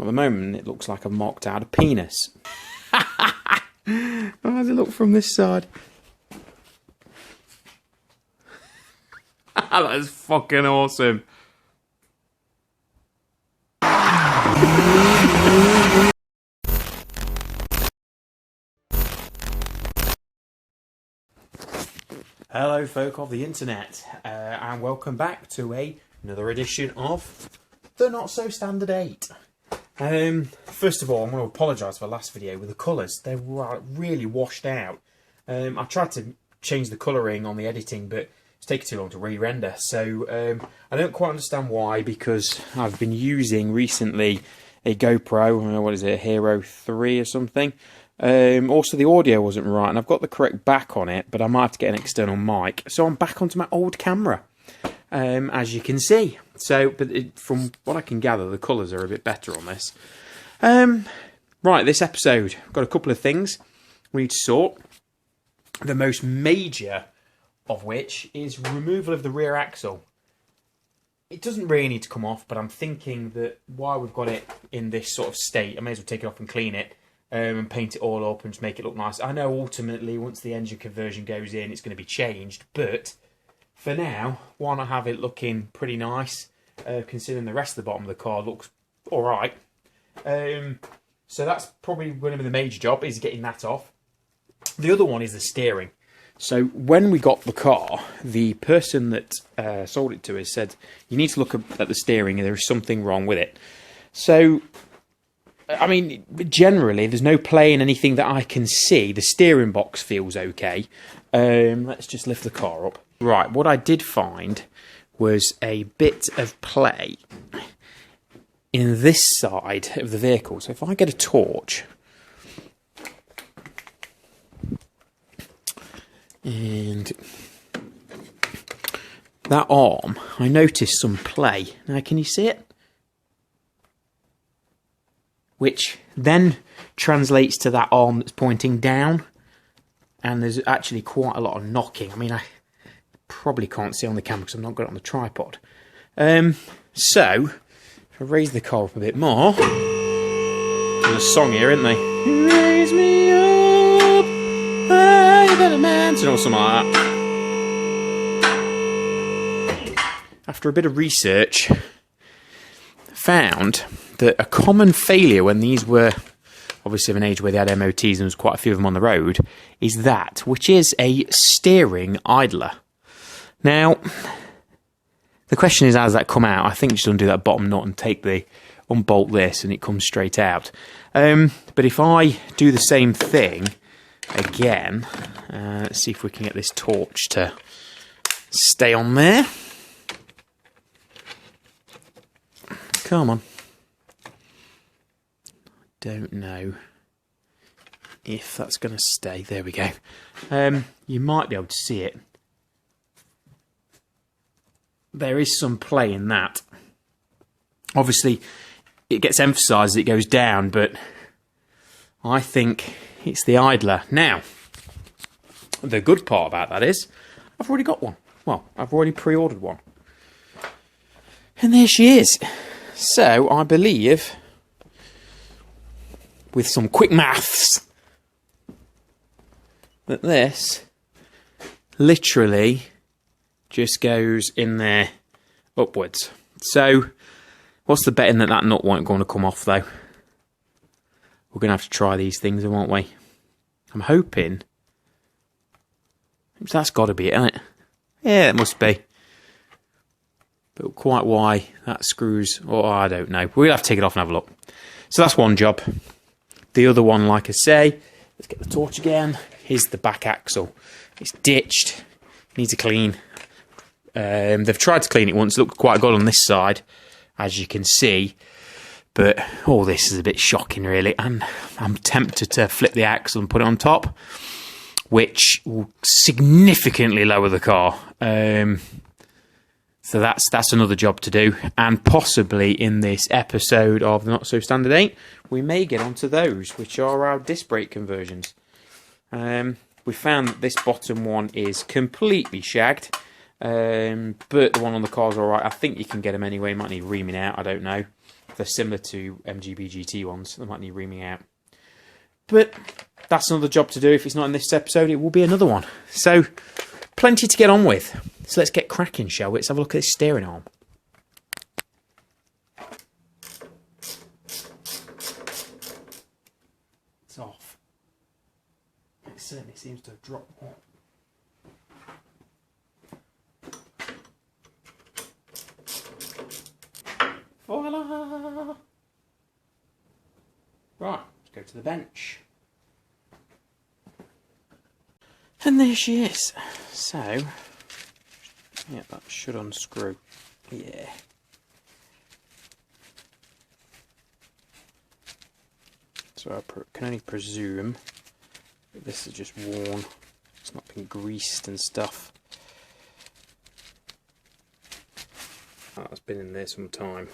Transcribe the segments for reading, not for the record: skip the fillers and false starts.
Well, at the moment, it looks like I've marked out a penis. How does it look from this side? That is fucking awesome. Hello folk of the internet, and welcome back to another edition of the Not So Standard 8. First of all, I'm going to apologise for the last video with the colours. They were really washed out. I tried to change the colouring on the editing, but it's taken too long to re-render. So I don't quite understand why, because I've been using recently a GoPro, what is it, a Hero 3 or something. Also, the audio wasn't right, and I've got the correct back on it, but I might have to get an external mic. So I'm back onto my old camera, as you can see. So, from what I can gather, the colours are a bit better on this. Right, this episode, I've got a couple of things we need to sort. The most major of which is removal of the rear axle. It doesn't really need to come off, but I'm thinking that while we've got it in this sort of state, I may as well take it off and clean it. And paint it all up and just make it look nice. I know ultimately once the engine conversion goes in it's going to be changed, but for now why not have it looking pretty nice, considering the rest of the bottom of the car looks alright. So that's probably going to be the major job, is getting that off. The other one is the steering. So when we got the car, the person that sold it to us said you need to look at the steering and there is something wrong with it. So I mean, generally, there's no play in anything that I can see. The steering box feels okay. Let's just lift the car up. Right, what I did find was a bit of play in this side of the vehicle. So if I get a torch, and that arm, I noticed some play. Now, can you see it? Which then translates to that arm that's pointing down, and there's actually quite a lot of knocking. I mean, I probably can't see on the camera because I've not got it on the tripod. So, if I raise the car up a bit more, there's a song here, isn't there? Raise me up, higher than a mountain, or something like that. After a bit of research, found that a common failure when these were obviously of an age where they had MOTs and there was quite a few of them on the road is that, which is a steering idler. Now, the question is, how does that come out? I think you just undo that bottom nut and unbolt this and it comes straight out. But if I do the same thing again, let's see if we can get this torch to stay on there. Come on. Don't know if that's going to stay. There we go. You might be able to see it. There is some play in that. Obviously, it gets emphasised as it goes down, but I think it's the idler. Now, the good part about that is I've already got one. Well, I've already pre-ordered one. And there she is. So, I believe, with some quick maths, that this literally just goes in there upwards. So, what's the betting that that nut won't going to come off, though? We're going to have to try these things, won't we? I'm hoping. That's got to be it, isn't it? Yeah, it must be. But quite why that screws, I don't know. We'll have to take it off and have a look. So that's one job. The other one, like I say, let's get the torch again, is the back axle. It's ditched, needs a clean. They've tried to clean it once, it looked quite good on this side, as you can see. But all this is a bit shocking, really. And I'm tempted to flip the axle and put it on top, which will significantly lower the car. So that's another job to do, and possibly in this episode of the Not So Standard 8, we may get onto those, which are our disc brake conversions. We found that this bottom one is completely shagged, but the one on the car's alright. I think you can get them anyway, you might need reaming out, I don't know. they're similar to MGB GT ones. They might need reaming out. But that's another job to do. If it's not in this episode, it will be another one. So, plenty to get on with. So let's get cracking, shall we? Let's have a look at this steering arm. It's off. It certainly seems to have dropped more. Voila! Right, let's go to the bench. And there she is. So, yeah, that should unscrew. Yeah. So I can only presume that this is just worn. It's not been greased and stuff. Oh, it's been in there some time.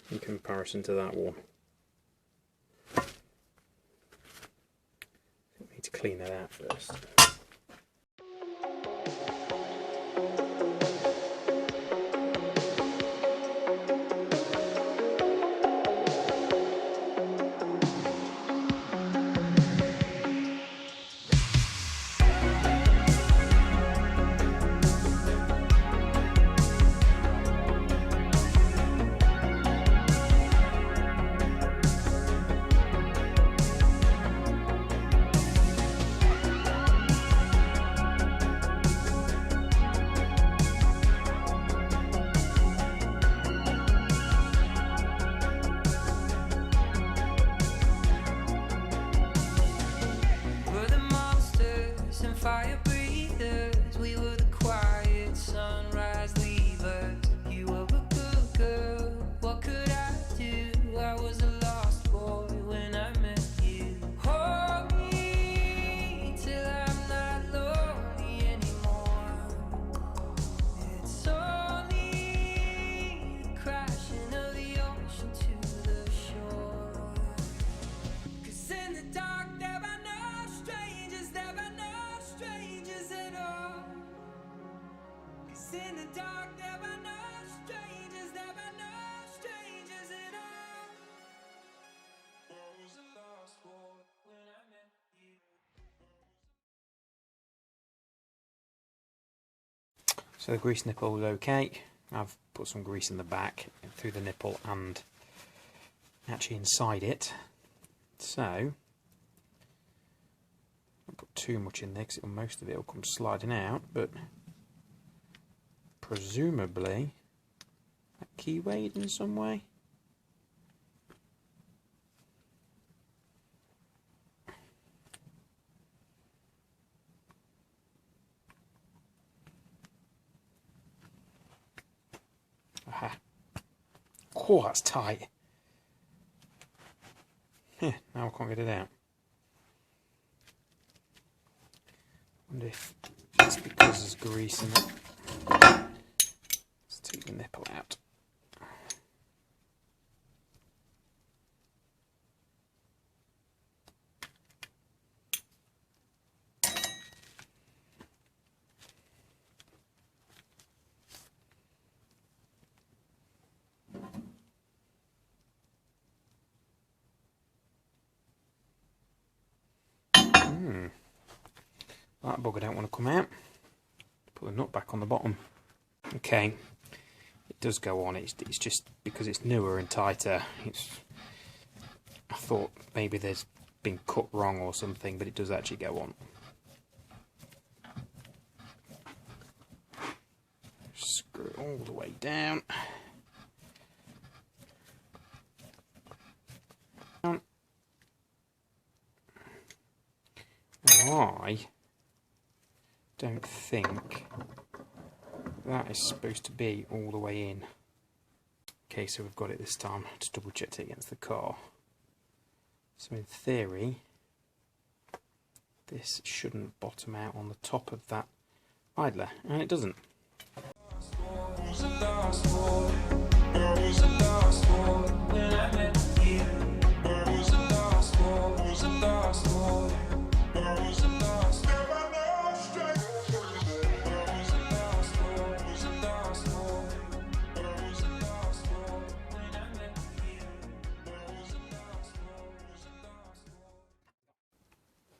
In comparison to that one. I need to clean that out first. Fire breathers, we were the quiet sunrise leavers. You were a good girl, what could I do? I was a lost boy when I met you. Hold me till I'm not lonely anymore. It's only the crashing of the ocean to the shore. 'Cause in the dark there are no strangers, there are no strangers at all. 'Cause in the dark there are no strangers, there are no strangers at all. I was a lost boy when I met you. So the grease nipple is okay. I've put some grease in the back, through the nipple and actually inside it. So don't put too much in there because most of it will come sliding out, but presumably that key weighed in some way. Aha. Oh, that's tight. Yeah, now I can't get it out. Wonder if it's because there's grease in it. Let's take the nipple out. That bugger don't want to come out. Put the nut back on the bottom. Okay, it does go on. It's just because it's newer and tighter. I thought maybe there's been cut wrong or something, but it does actually go on. Screw it all the way down. I don't think that is supposed to be all the way in. Okay, so we've got it this time. Just double checked it against the car. So in theory, this shouldn't bottom out on the top of that idler, and it doesn't.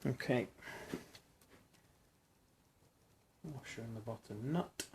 Okay. Washer in the bottom nut.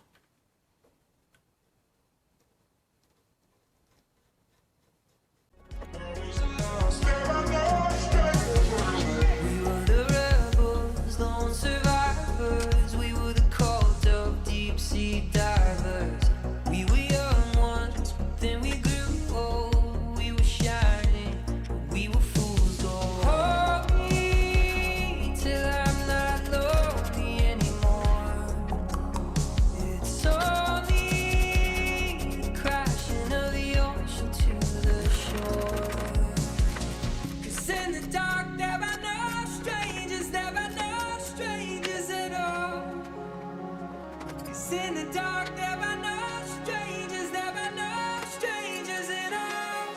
We were the rebels, lone survivors. We were the cult of deep sea divers. We were young ones, but then we grew old. We were shining, but we were fools gold. Hold me till I'm not lonely anymore. It's only the crashing of the ocean to the shore. 'Cause in the dark there are no strangers, there are no strangers at all. 'Cause in the dark there are no strangers, there are no strangers at all.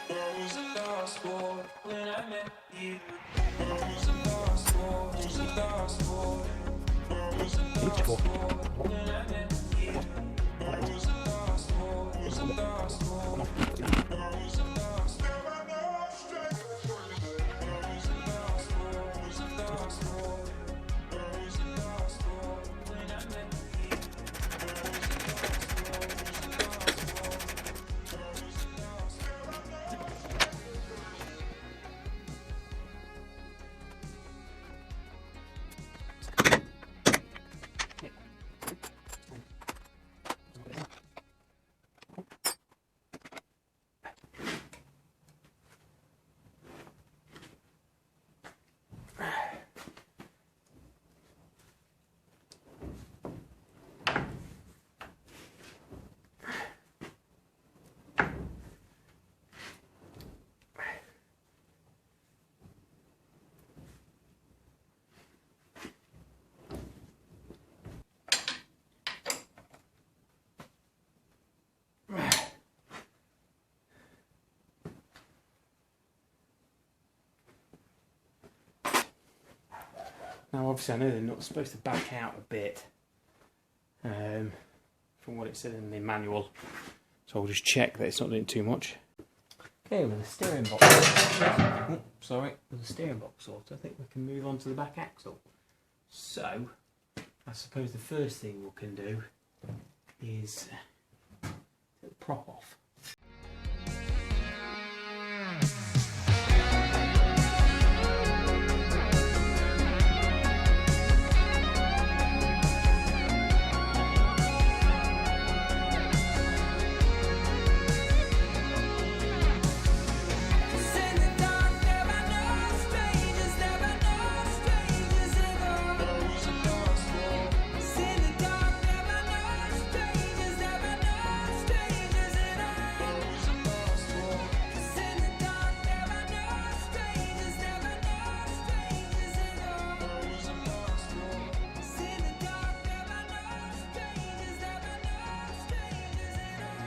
There was a lost boy when I met you. There was a lost boy, there was a lost boy. There was a lost boy when I met you. There was a lost boy, there was a lost boy. There was a lost boy. There are no strangers. There was a lost boy, there was a lost boy. There was a lost boy when I met you. There was a lost boy, there was a lost boy. There was a lost boy. Now, obviously, I know they're not supposed to back out a bit from what it said in the manual, so I'll just check that it's not doing too much. Okay, with the steering box, with the steering box sorted, I think we can move on to the back axle. So, I suppose the first thing we can do is take the prop off. In the dark there are no strangers, there are no strangers at all. There was a lost boy. In the dark there are no strangers, there are no strangers at all. There was a lost boy. In the dark there are no strangers, there are no strangers at all. There was a lost boy. In the dark there are no strangers, there are no strangers at all.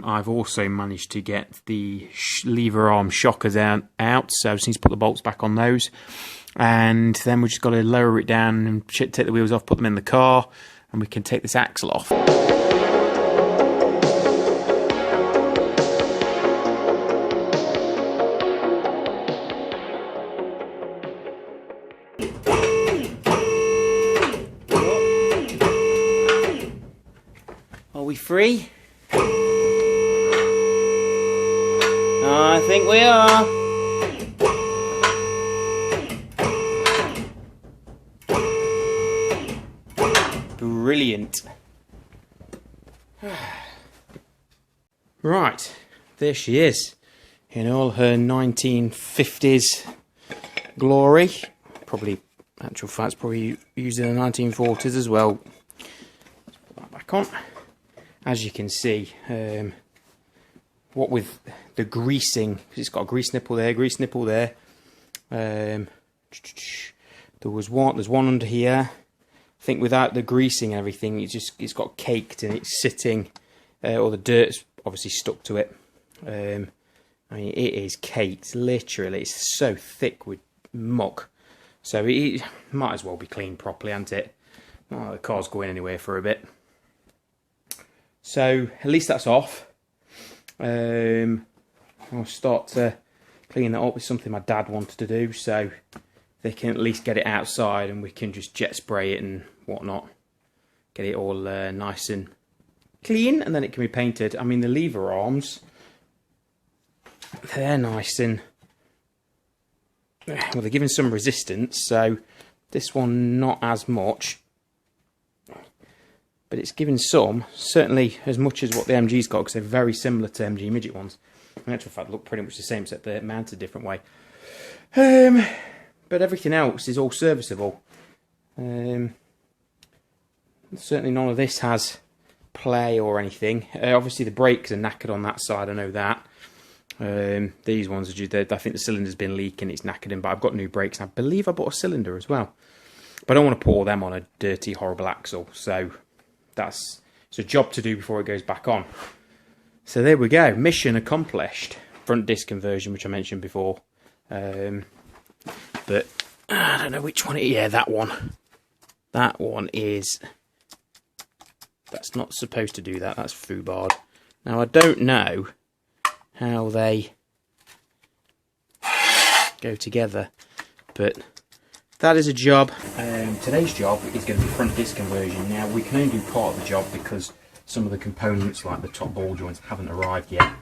I've also managed to get the lever arm shockers out, so I just need to put the bolts back on those. And then we've just got to lower it down and take the wheels off, put them in the car, and we can take this axle off. Are we free? I think we are. Brilliant. Right, there she is in all her 1950s glory. Probably, actual facts, probably used in the 1940s as well. Put that back on. As you can see, what with the greasing, because it's got a grease nipple there, there's one under here. I think without the greasing and everything, it's got caked and it's sitting, or the dirt's obviously stuck to it. I mean, it is caked, literally. It's so thick with muck, so it might as well be cleaned properly, hasn't it? Oh, the car's going anywhere for a bit. So at least that's off. I'll start to clean that up. It's something my dad wanted to do, so they can at least get it outside and we can just jet spray it and whatnot. Get it all nice and clean, and then it can be painted. I mean, the lever arms, they're nice and, well, they're giving some resistance, so this one not as much, but it's giving some, certainly as much as what the MG's got, because they're very similar to MG Midget ones. In actual fact, look pretty much the same, except they're mounted a different way. But everything else is all serviceable. Certainly none of this has play or anything. Obviously the brakes are knackered on that side, I know that. These ones are just, I think the cylinder's been leaking, it's knackered in, but I've got new brakes and I believe I bought a cylinder as well. But I don't want to put all them on a dirty, horrible axle, so it's a job to do before it goes back on. So there we go, mission accomplished. Front disc conversion, which I mentioned before. But I don't know which one it is. Yeah, that one. That one is... That's not supposed to do that, that's foobarred. Now I don't know how they go together, but that is a job. Today's job is going to be front disc conversion. Now we can only do part of the job because some of the components like the top ball joints haven't arrived yet.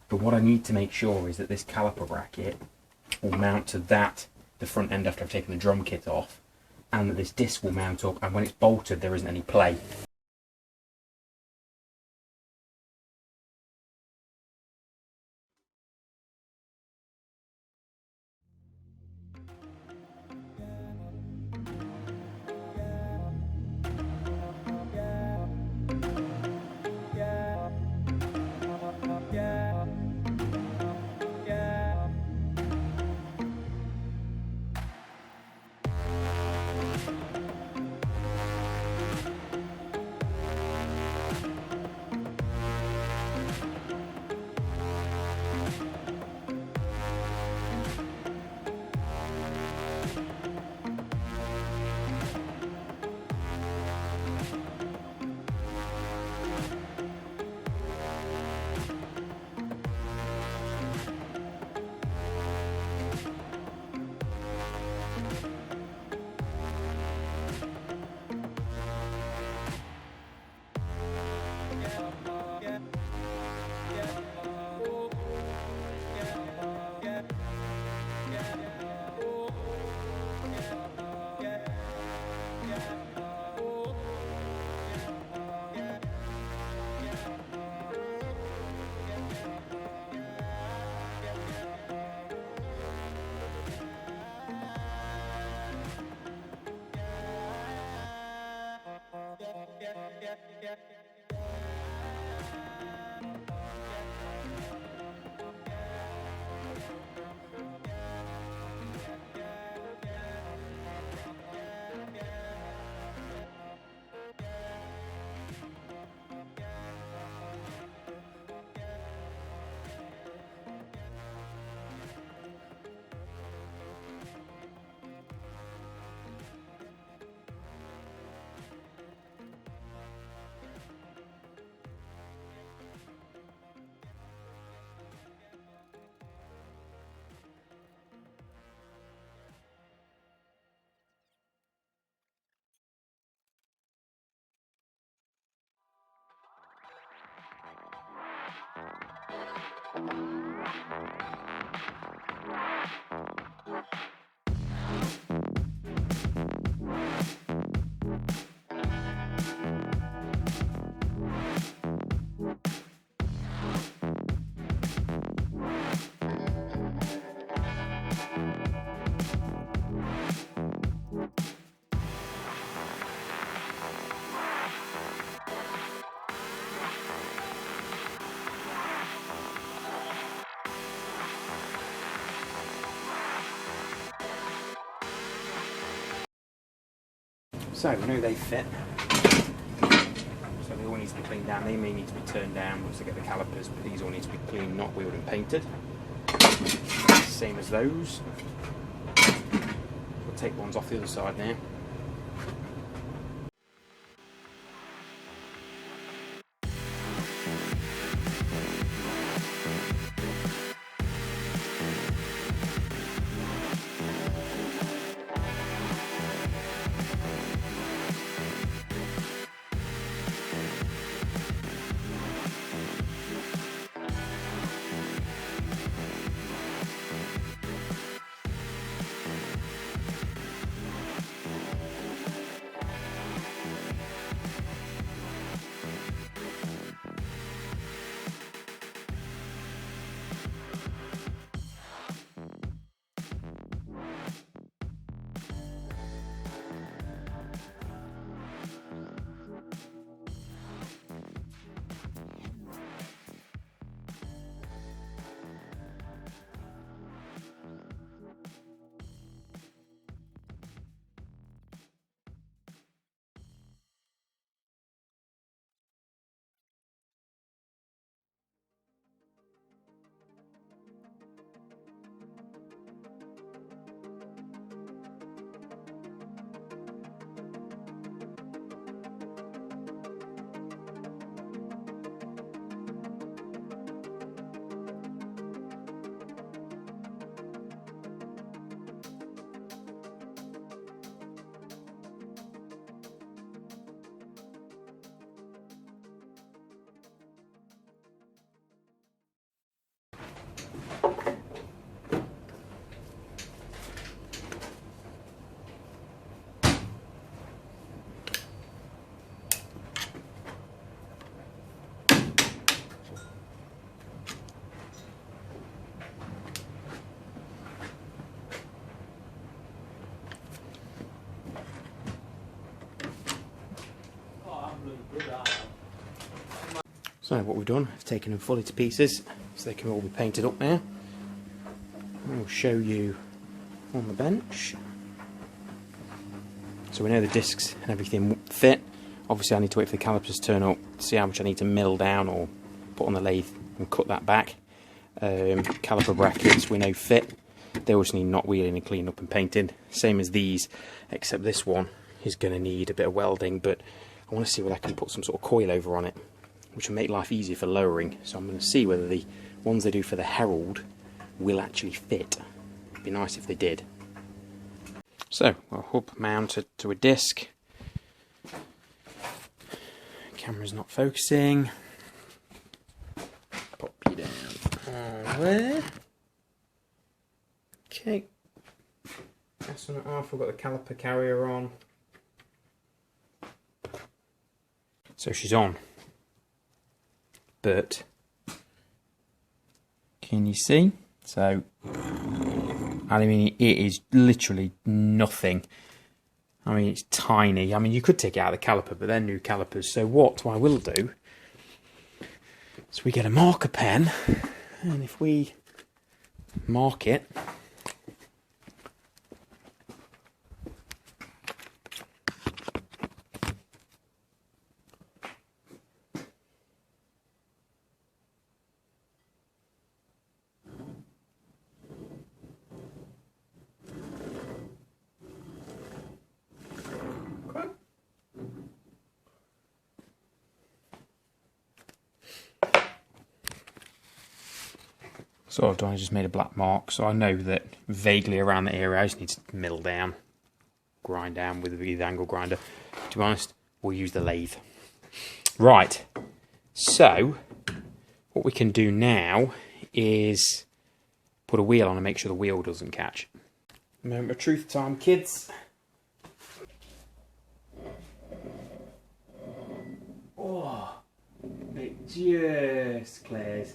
But what I need to make sure is that this caliper bracket will mount to that, the front end after I've taken the drum kit off, and that this disc will mount up, and when it's bolted there isn't any play. So we know they fit. So they all need to be cleaned down. They may need to be turned down once I get the calipers, but these all need to be cleaned, not wheeled and painted. Same as those. We'll take ones off the other side now. So what we've done, I've taken them fully to pieces, so they can all be painted up now. I'll show you on the bench. So we know the discs and everything fit. Obviously I need to wait for the calipers to turn up to see how much I need to mill down or put on the lathe and cut that back. Caliper brackets we know fit. They also need knot wheeling and cleaning up and painting. Same as these, except this one is going to need a bit of welding, but I want to see whether I can put some sort of coil over on it, which will make life easier for lowering. So I'm going to see whether the ones they do for the Herald will actually fit. It'd be nice if they did. So, a hub mounted to a disc. Camera's not focusing. Pop you down on there. Okay. That's one off. We've got the caliper carrier on. So she's on. But can you see? So I mean, it is literally nothing. I mean, it's tiny. I mean, you could take it out of the caliper, but they're new calipers. So what I will do is we get a marker pen, and if we mark it, so what I've done, I just made a black mark, so I know that vaguely around the area I just need to mill down, grind down with the angle grinder. To be honest, we'll use the lathe. Right, so what we can do now is put a wheel on and make sure the wheel doesn't catch. Moment of truth time, kids. Oh, it just clears.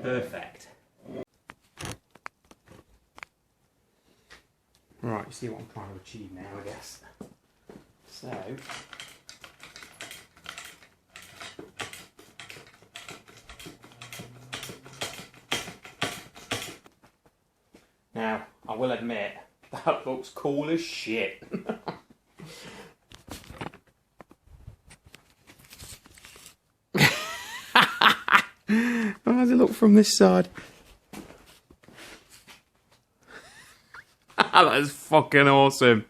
Perfect. Right, you see what I'm trying to achieve now, I guess. So, now, I will admit, that looks cool as shit. How does it look from this side? That is fucking awesome.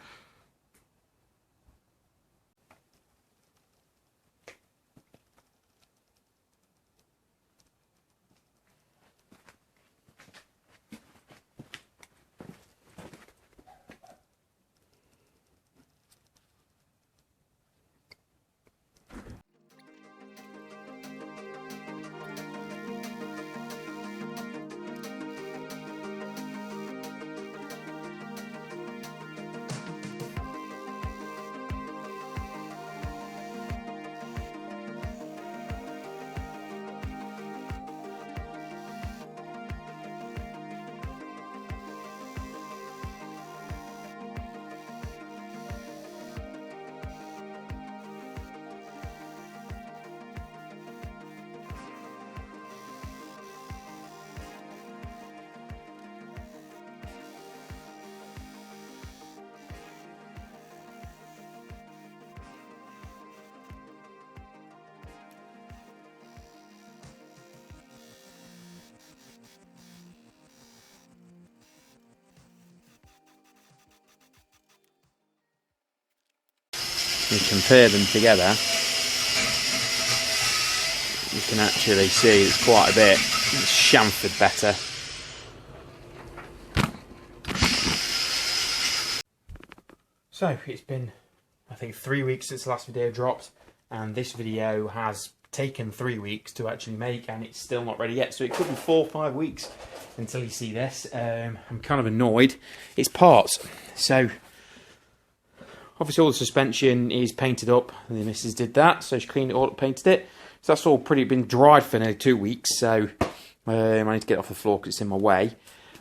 You compare them together, you can actually see it's quite a bit. It's chamfered better. So it's been, I think, 3 weeks since the last video dropped, and this video has taken 3 weeks to actually make, and it's still not ready yet. So it could be 4 or 5 weeks until you see this. I'm kind of annoyed. It's parts, so obviously all the suspension is painted up, and the missus did that, so she cleaned it all up, painted it. So that's all pretty been dried for nearly 2 weeks, so I need to get it off the floor because it's in my way.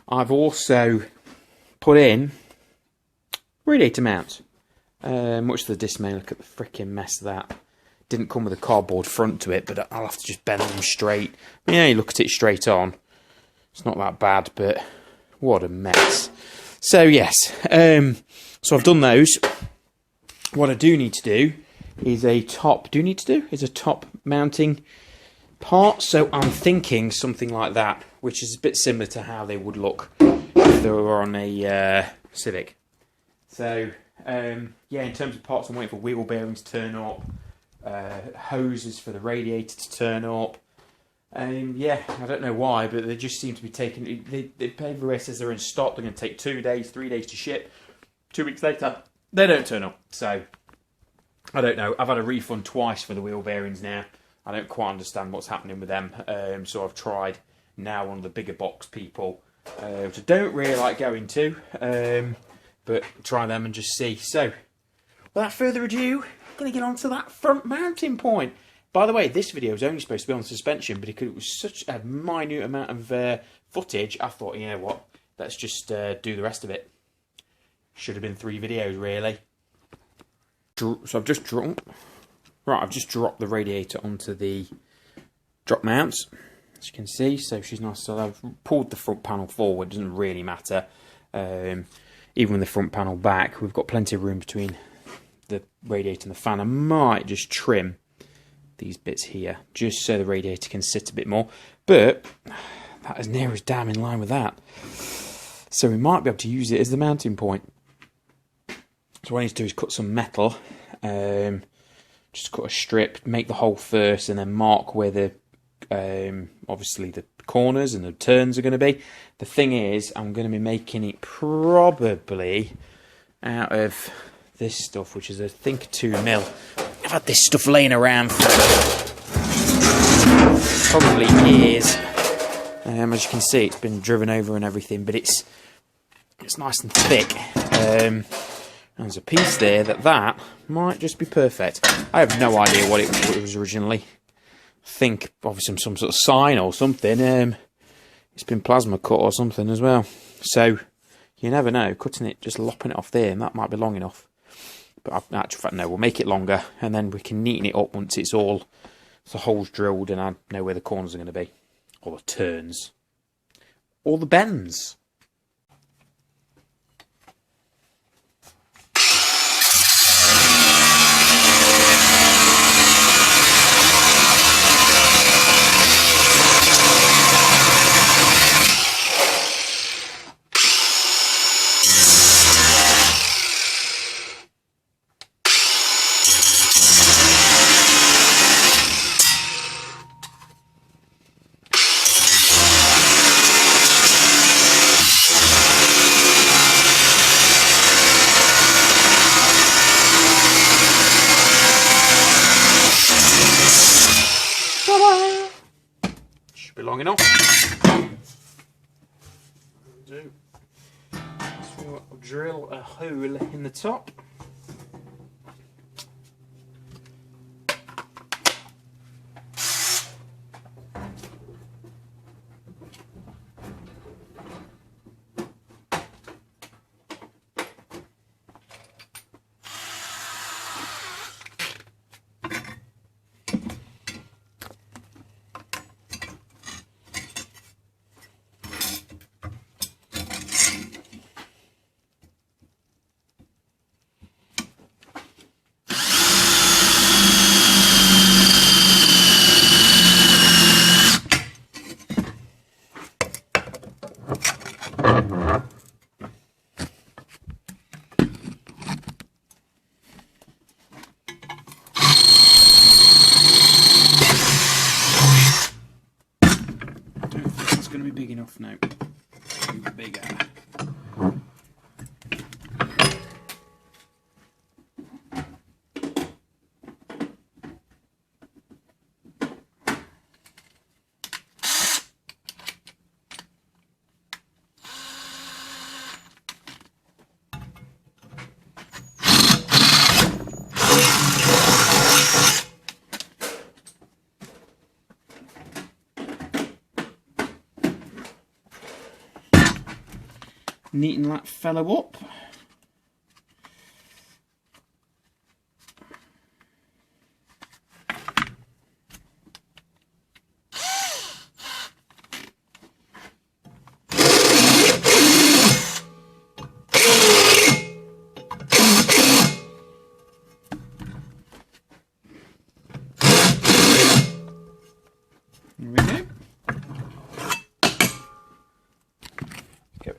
I've also put in radiator mounts. Much to the dismay, look at the freaking mess of that. Didn't come with a cardboard front to it, but I'll have to just bend them straight. Yeah, you look at it straight on. It's not that bad, but what a mess. So yes, so I've done those. What I do need to do is a top mounting part. So I'm thinking something like that, which is a bit similar to how they would look if they were on a Civic. So yeah, in terms of parts, I'm waiting for wheel bearings to turn up, hoses for the radiator to turn up. Yeah, I don't know why, but they just seem to be taking. Everywhere says they're in stock. They're going to take 2 days, 3 days to ship. 2 weeks later, they don't turn up. So I don't know. I've had a refund twice for the wheel bearings now. I don't quite understand what's happening with them. So I've tried now one of the bigger box people, which I don't really like going to, but try them and just see. So without further ado, I'm going to get on to that front mounting point. By the way, this video was only supposed to be on suspension, but it was such a minute amount of footage, I thought, you know what, let's just do the rest of it. Should have been 3 videos, really. So I've just dropped the radiator onto the drop mounts, as you can see. So she's nice. So I've pulled the front panel forward. Doesn't really matter. Even with the front panel back, we've got plenty of room between the radiator and the fan. I might just trim these bits here, just so the radiator can sit a bit more. But that is near as damn in line with that. So we might be able to use it as the mounting point. So what I need to do is cut some metal, just cut a strip, make the hole first, and then mark where the, obviously the corners and the turns are going to be. The thing is, I'm going to be making it probably out of this stuff, which is I think 2mm. I've had this stuff laying around for probably years. As you can see, it's been driven over and everything, but it's nice and thick. There's a piece there that might just be perfect. I have no idea what it was originally. I think obviously some sort of sign or something. It's been plasma cut or something as well. So you never know. Cutting it, just lopping it off there, and that might be long enough. But in actual fact, no, we'll make it longer, and then we can neaten it up once it's all the holes drilled and I know where the corners are going to be, or the turns, or the bends. Should be long enough. So we'll drill a hole in the top. Big enough now. Bigger. Neaten that fellow up.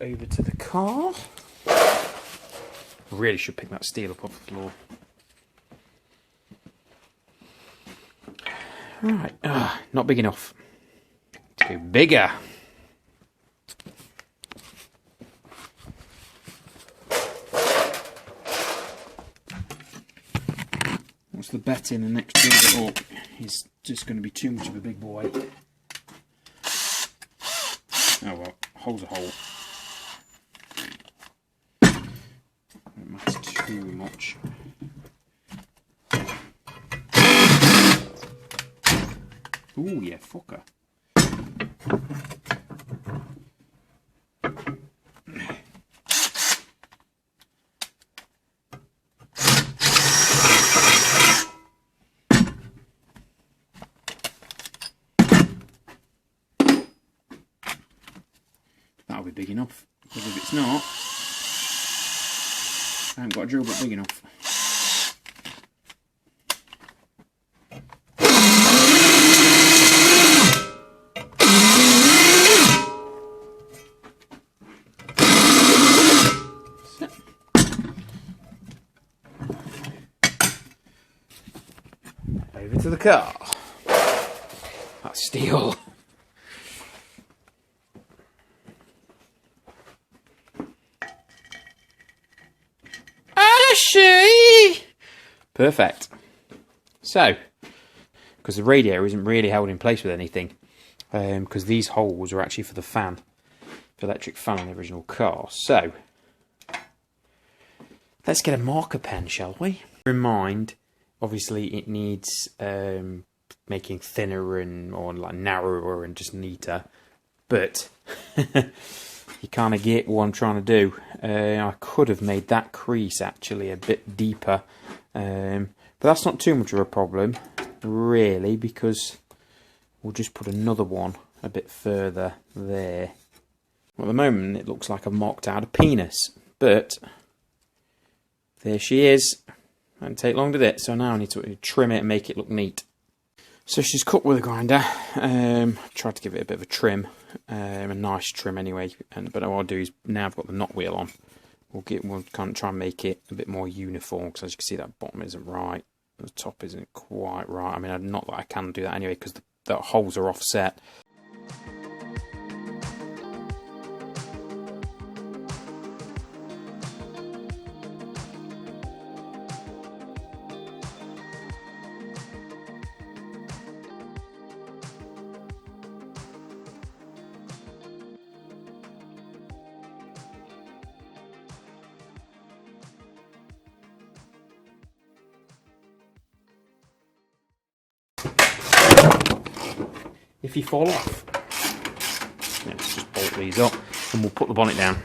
over to the car. Really should pick that steel up off the floor. Right, not big enough. Too bigger. What's the bet in the next build it up? He's just going to be too much of a big boy. Oh well, hole's a hole. Don't matter too much. Ooh, yeah, fucker. That'll be big enough, because if it's not, I haven't got a drill bit big enough. Over to the car. That's steel. Perfect. So, because the radiator isn't really held in place with anything, because these holes are actually for the fan, the electric fan on the original car. So, let's get a marker pen, shall we? Bear in mind, obviously it needs making thinner and or like narrower and just neater, but you kind of get what I'm trying to do. I could have made that crease actually a bit deeper, but that's not too much of a problem really, because we'll just put another one a bit further there. Well, at the moment it looks like I've marked out a penis, but there she is. Didn't take long, did it? So now I need to trim it and make it look neat. So she's cut with a grinder. Tried to give it a bit of a trim, a nice trim anyway. But what I'll do is, now I've got the knot wheel on, we'll kind of try and make it a bit more uniform, because as you can see, that bottom isn't right, the top isn't quite right. I mean, not that I can do that anyway, because the holes are offset. If you fall off, let's just bolt these up and we'll put the bonnet down.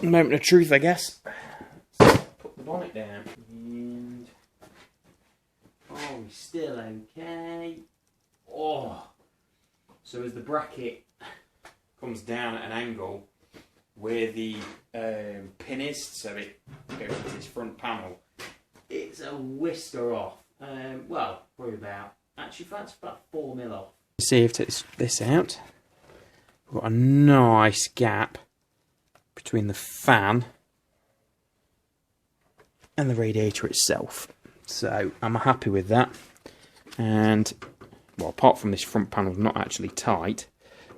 Moment of truth, I guess. Put the bonnet down. And are we still okay? Oh, so as the bracket comes down at an angle where the pin is, so it goes into this front panel, it's a whisker off. Well, probably actually that's about 4 mil off. See if it's this out. We've got a nice gap between the fan and the radiator itself. So I'm happy with that. And well, apart from this front panel not actually tight,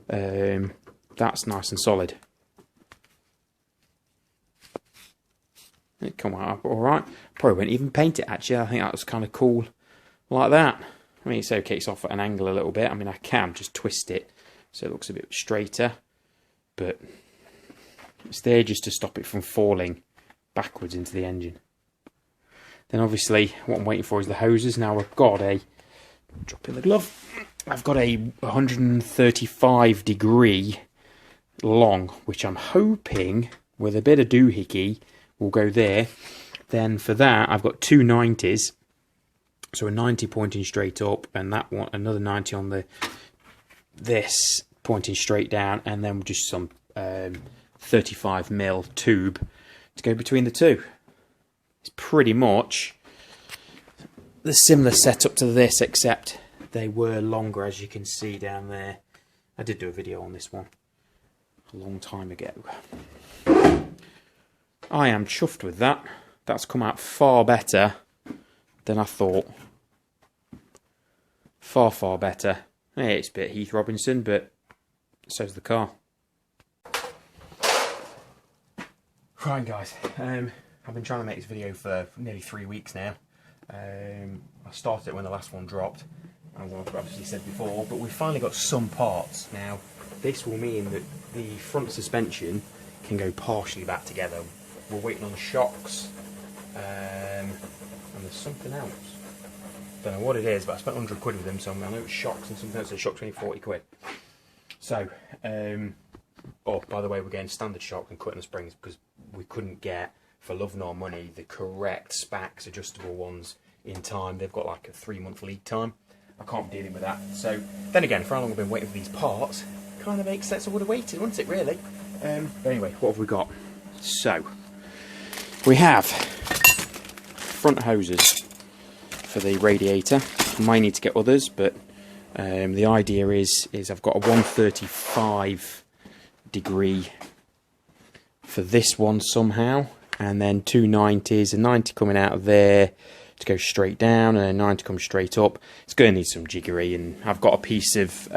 that's nice and solid. It come out all right. Probably won't even paint it actually. I think that was kind of cool like that. I mean, it's okay, it's off at an angle a little bit. I mean, I can just twist it so it looks a bit straighter, but it's there just to stop it from falling backwards into the engine. Then obviously what I'm waiting for is the hoses. Now I've got a, drop in the glove, I've got a 135 degree long, which I'm hoping with a bit of doohickey will go there. Then for that I've got two 90s, so a 90 pointing straight up and that one another 90 on this pointing straight down, and then just some 35mm tube to go between the two. It's pretty much the similar setup to this, except they were longer, as you can see down there. I did do a video on this one a long time ago. I am chuffed with that. That's come out far better than I thought. Far, far better. Hey, it's a bit Heath Robinson, but so's the car. Right, guys. I've been trying to make this video for nearly 3 weeks now. I started it when the last one dropped, as I've obviously said before, but we've finally got some parts. Now, this will mean that the front suspension can go partially back together. We're waiting on the shocks, and there's something else. Don't know what it is, but I spent 100 quid with them, so I know it's shocks and something else. So shocks only 40 quid. So, oh, by the way, we're getting standard shocks and cutting the springs because we couldn't get, for love nor money, the correct Spax adjustable ones in time. They've got like a 3-month lead time. I can't be dealing with that. So, then again, for how long I've been waiting for these parts, kind of makes sense I would have waited, wouldn't it, really? But anyway, what have we got? So, we have front hoses for the radiator. I might need to get others, but the idea is I've got a 135 degree for this one somehow, and then 290s, a 90 coming out of there to go straight down, and a 90 comes straight up. It's going to need some jiggery, and I've got a piece of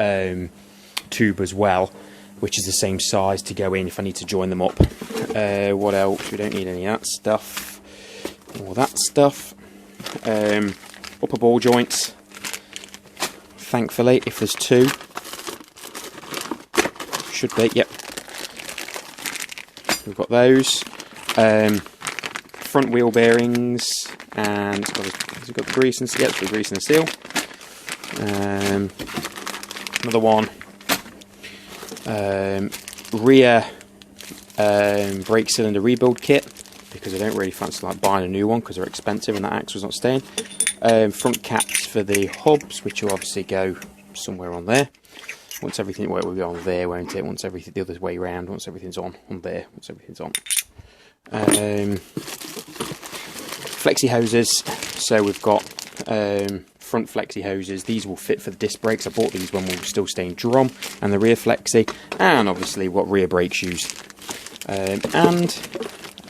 tube as well, which is the same size to go in if I need to join them up. What else? We don't need any of that stuff. All that stuff. Upper ball joints. Thankfully, if there's 2, should be. Yep. We've got those. Front wheel bearings, and it's got the grease and seal. The grease and the seal. Another one. Rear brake cylinder rebuild kit, because I don't really fancy like buying a new one because they're expensive and that axle's not staying. Front caps for the hubs, which will obviously go somewhere on there. Once everything, well, it will go on there, won't it? Once everything the other way around, once everything's on there, once everything's on. Flexi hoses. So we've got front flexi hoses. These will fit for the disc brakes. I bought these when we were still staying drum, and the rear flexi, and obviously what rear brake shoes. And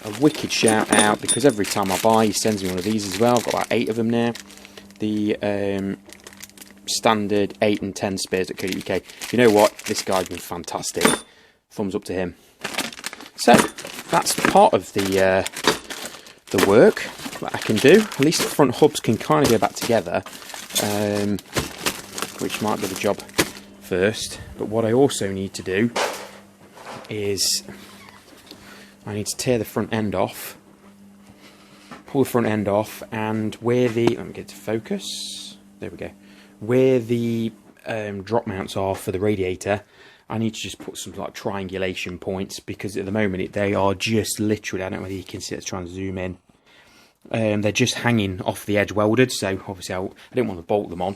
a wicked shout out, because every time I buy he sends me one of these as well. I've got about 8 of them now. The standard 8 and 10 spares at UK. You know what? This guy's been fantastic. Thumbs up to him. So that's part of the work that I can do. At least the front hubs can kind of go back together, which might be the job first. But what I also need to do is I need to tear the front end off, pull the front end off, and where the, let me get it to focus, there we go, where the drop mounts are for the radiator, I need to just put some like triangulation points, because at the moment they are just literally, I don't know whether you can see, let's try and zoom in, they're just hanging off the edge welded, so obviously I didn't want to bolt them on,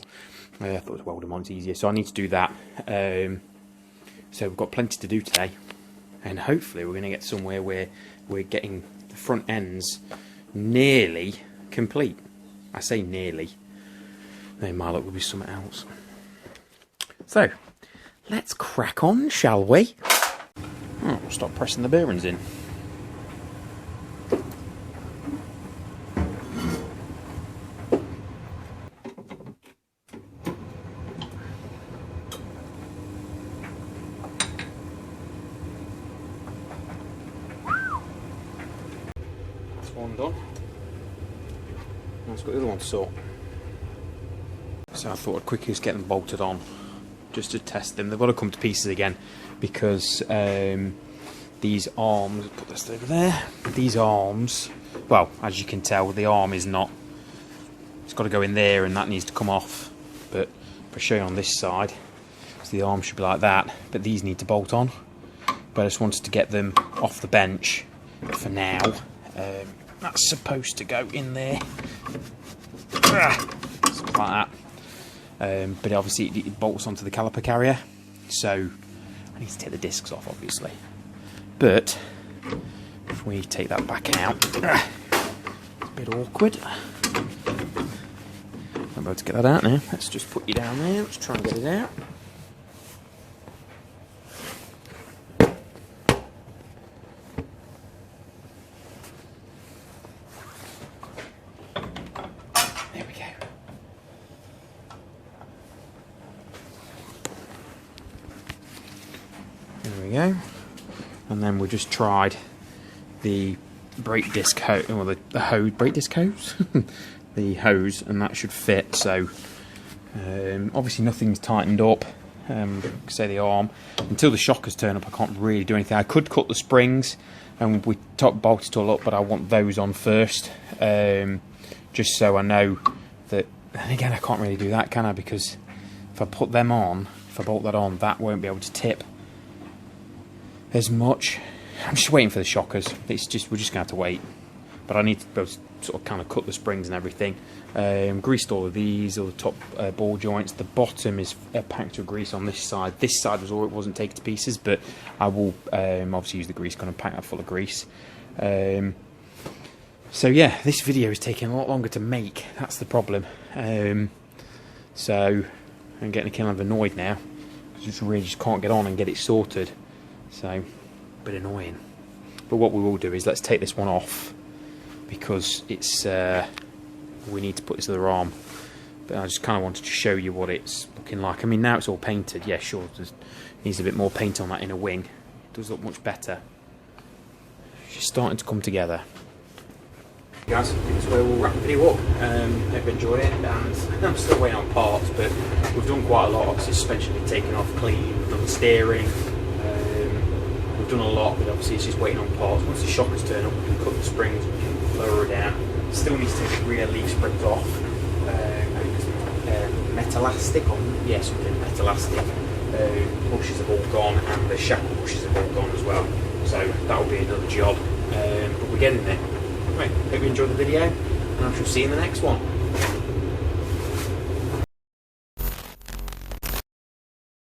I thought to weld them on, it's easier, so I need to do that. So we've got plenty to do today, and hopefully we're going to get somewhere where we're getting the front ends nearly complete. I say nearly. They might look will be something else. So, let's crack on, shall we? Oh, we'll stop pressing the bearings in. One done. Let's got the other one to sort. So I thought I'd quickly just get them bolted on, just to test them. They've got to come to pieces again, because these arms, put this over there, these arms, well, as you can tell, the arm is not, it's got to go in there, and that needs to come off. But if I show you on this side, so the arm should be like that, but these need to bolt on. But I just wanted to get them off the bench for now. That's supposed to go in there, something like that. But obviously it bolts onto the caliper carrier, so I need to take the discs off, obviously. But if we take that back out, it's a bit awkward. I'm about to get that out now. Let's just put you down there. Let's try and get it out. There we go. There we go. And then we just tried the brake disc hose, or the hose, brake disc hose, the hose, and that should fit. So obviously nothing's tightened up. Say the arm, until the shockers turn up, I can't really do anything. I could cut the springs, and we top bolt it all up, but I want those on first, just so I know that. And again, I can't really do that, can I? Because if I put them on, if I bolt that on, that won't be able to tip as much. I'm just waiting for the shockers. We're just gonna have to wait. But I need to be able to sort of kind of cut the springs and everything. Greased all of these, all the top ball joints. The bottom is packed with grease on this side. This side was all it wasn't taken to pieces, but I will obviously use the grease gun and pack that full of grease. So yeah, this video is taking a lot longer to make. That's the problem. So I'm getting kind of annoyed now. I just really can't get on and get it sorted. So, a bit annoying. But what we will do is let's take this one off, because it's we need to put this other arm. But I just kind of wanted to show you what it's looking like. I mean, now it's all painted. Yeah, sure, there's needs a bit more paint on that inner wing. It does look much better. It's starting to come together. Guys, I think that's where we'll wrap the video up. Hope you enjoy it, and I'm still waiting on parts, but we've done quite a lot. Obviously, suspension been taken off clean, we've done the steering, we've done a lot, but obviously it's just waiting on parts. Once the shockers turn up, we can cut the springs, we can lower her down. Still needs to take the rear leaf springs off. Metalastic on, yes, something metalastic. Bushes have all gone, and the shackle bushes have all gone as well. So that will be another job, but we're getting there. Right, hope you enjoyed the video, and I shall see you in the next one.